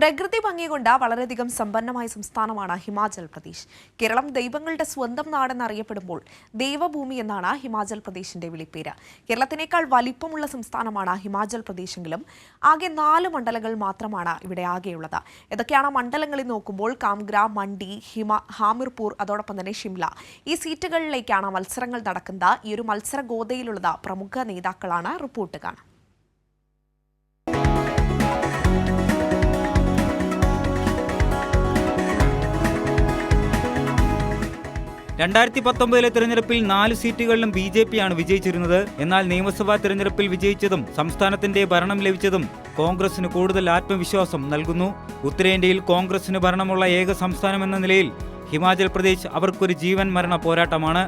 പ്രകൃതി ഭംഗി കൊണ്ട് വളരെയധികം സമ്പന്നമായ സംസ്ഥാനമാണ് ഹിമാചൽ പ്രദേശ്. കേരളം ദൈവങ്ങളുടെ സ്വന്തം നാടെന്നറിയപ്പെടുമ്പോൾ ദൈവഭൂമി എന്നാണ് ഹിമാചൽ പ്രദേശിന്റെ വിളിപ്പേര്. കേരളത്തിനേക്കാൾ വലിപ്പമുള്ള സംസ്ഥാനമാണ് ഹിമാചൽ പ്രദേശെങ്കിലും ആകെ 4 മണ്ഡലങ്ങൾ മാത്രമാണ് ഇവിടെ ആകെയുള്ളത്. ഏതൊക്കെയാണ് മണ്ഡലങ്ങളിൽ നോക്കുമ്പോൾ കാംഗ്ര, മണ്ഡി, ഹാമിർപൂർ, അതോടൊപ്പം തന്നെ ഷിംല ഈ സീറ്റുകളിലേക്കാണ് മത്സരങ്ങൾ നടക്കുന്നത്. ഈ ഒരു മത്സര ഗോതയിലുള്ളത് പ്രമുഖ നേതാക്കളാണ്. റിപ്പോർട്ട് കാണാം. 2019 തെരഞ്ഞെടുപ്പിൽ 4 സീറ്റുകളിലും ബി.ജെ.പിയാണ് വിജയിച്ചിരുന്നത്. എന്നാൽ നിയമസഭാ തെരഞ്ഞെടുപ്പിൽ വിജയിച്ചതും സംസ്ഥാനത്തിന്റെ ഭരണം ലഭിച്ചതും കോൺഗ്രസിന് കൂടുതൽ ആത്മവിശ്വാസം നൽകുന്നു. ഉത്തരേന്ത്യയിൽ കോൺഗ്രസിന് ഭരണമുള്ള ഏക സംസ്ഥാനമെന്ന നിലയിൽ ഹിമാചൽ പ്രദേശ് അവർക്കൊരു ജീവൻ മരണ പോരാട്ടമാണ്.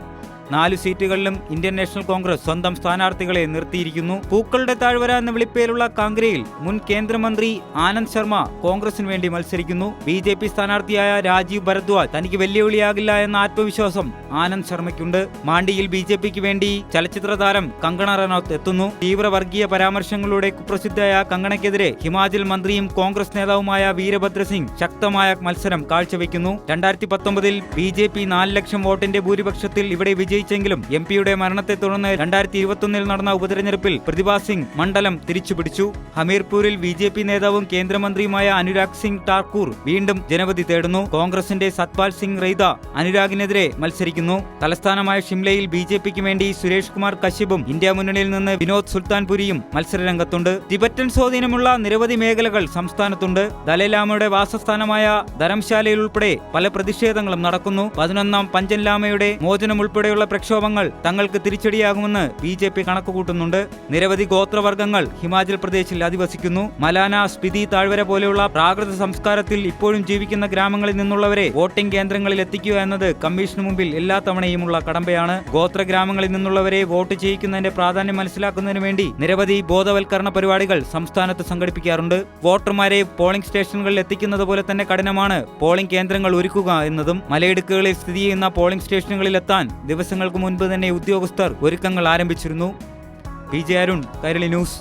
4 സീറ്റുകളിലും ഇന്ത്യൻ നാഷണൽ കോൺഗ്രസ് സ്വന്തം സ്ഥാനാർത്ഥികളെ നിർത്തിയിരിക്കുന്നു. പൂക്കളുടെ താഴ്വര എന്ന വിളിപ്പേരുള്ള കാംഗ്രയിൽ മുൻ കേന്ദ്രമന്ത്രി ആനന്ദ് ശർമ്മ കോൺഗ്രസിന് വേണ്ടി മത്സരിക്കുന്നു. ബി.ജെ.പി സ്ഥാനാർത്ഥിയായ രാജീവ് ഭരദ്വാജ് തനിക്ക് വെല്ലുവിളിയാകില്ല എന്ന ആത്മവിശ്വാസം ആനന്ദ് ശർമ്മയ്ക്കുണ്ട്. മാണ്ടിയിൽ ബി.ജെ.പിക്ക് വേണ്ടി ചലച്ചിത്ര താരം കങ്കണ റനൌത്ത് എത്തുന്നു. തീവ്ര വർഗീയ പരാമർശങ്ങളിലൂടെ കുപ്രസിദ്ധയായ കങ്കണയ്ക്കെതിരെ ഹിമാചൽ മന്ത്രിയും കോൺഗ്രസ് നേതാവുമായ വീരഭദ്ര സിംഗ് ശക്തമായ മത്സരം കാഴ്ചവെക്കുന്നു. 2019 ബി.ജെ.പി 4 ലക്ഷം വോട്ടിന്റെ ഭൂരിപക്ഷത്തിൽ ഇവിടെ വിജയിച്ചെങ്കിലും എം.പിയുടെ മരണത്തെ തുടർന്ന് 2021 നടന്ന ഉപതെരഞ്ഞെടുപ്പിൽ പ്രതിഭ സിംഗ് മണ്ഡലം തിരിച്ചുപിടിച്ചു. ഹമീർപൂരിൽ ബി.ജെ.പി നേതാവും കേന്ദ്രമന്ത്രിയുമായ അനുരാഗ് സിംഗ് ഠാക്കൂർ വീണ്ടും ജനവിധി തേടുന്നു. കോൺഗ്രസിന്റെ സത്പാൽ സിംഗ് റെയ്ത അനുരാഗിനെതിരെ മത്സരിക്കുന്നു. തലസ്ഥാനമായ ഷിംലയിൽ ബി.ജെ.പിക്ക് വേണ്ടി സുരേഷ് കുമാർ കശ്യപും ഇന്ത്യ മുന്നണിയിൽ നിന്ന് വിനോദ് സുൽത്താൻപുരിയും മത്സരരംഗത്തുണ്ട്. ടിബറ്റൻ സ്വാധീനമുള്ള നിരവധി മേഖലകൾ സംസ്ഥാനത്തുണ്ട്. ദലൈലാമയുടെ വാസസ്ഥാനമായ ധരംശാലയിൽ ഉൾപ്പെടെ പല പ്രതിഷേധങ്ങളും നടക്കുന്നു. 11ാം പഞ്ചൻ ലാമയുടെ മോചനം ഉൾപ്പെടെയുള്ള പ്രക്ഷോഭങ്ങൾ തങ്ങൾക്ക് തിരിച്ചടിയാകുമെന്ന് ബി.ജെ.പി കണക്കുകൂട്ടുന്നുണ്ട്. നിരവധി ഗോത്രവർഗ്ഗങ്ങൾ ഹിമാചൽ പ്രദേശിൽ അധിവസിക്കുന്നു. മലാന, സ്പിതി താഴ്വര പോലെയുള്ള പ്രാകൃത സംസ്കാരത്തിൽ ഇപ്പോഴും ജീവിക്കുന്ന ഗ്രാമങ്ങളിൽ നിന്നുള്ളവരെ വോട്ടിംഗ് കേന്ദ്രങ്ങളിൽ എത്തിക്കുക എന്നത് കമ്മീഷന് മുമ്പിൽ എല്ലാ തവണയുമുള്ള കടമ്പയാണ്. ഗോത്ര ഗ്രാമങ്ങളിൽ നിന്നുള്ളവരെ വോട്ട് ചെയ്യിക്കുന്നതിന്റെ പ്രാധാന്യം മനസ്സിലാക്കുന്നതിന് വേണ്ടി നിരവധി ബോധവൽക്കരണ പരിപാടികൾ സംസ്ഥാനത്ത് സംഘടിപ്പിക്കാറുണ്ട്. വോട്ടർമാരെ പോളിംഗ് സ്റ്റേഷനുകളിൽ എത്തിക്കുന്നത് പോലെ തന്നെ കഠിനമാണ് പോളിംഗ് കേന്ദ്രങ്ങൾ ഒരുക്കുക എന്നതും. മലയിടുക്കുകളിൽ സ്ഥിതി ചെയ്യുന്ന പോളിംഗ് സ്റ്റേഷനുകളിൽ എത്താൻ ദിവസങ്ങൾക്ക് മുൻപ് തന്നെ ഉദ്യോഗസ്ഥർ ഒരുക്കങ്ങൾ ആരംഭിച്ചിരുന്നു. പി.ജെ. അരുൺ, കൈരളി ന്യൂസ്.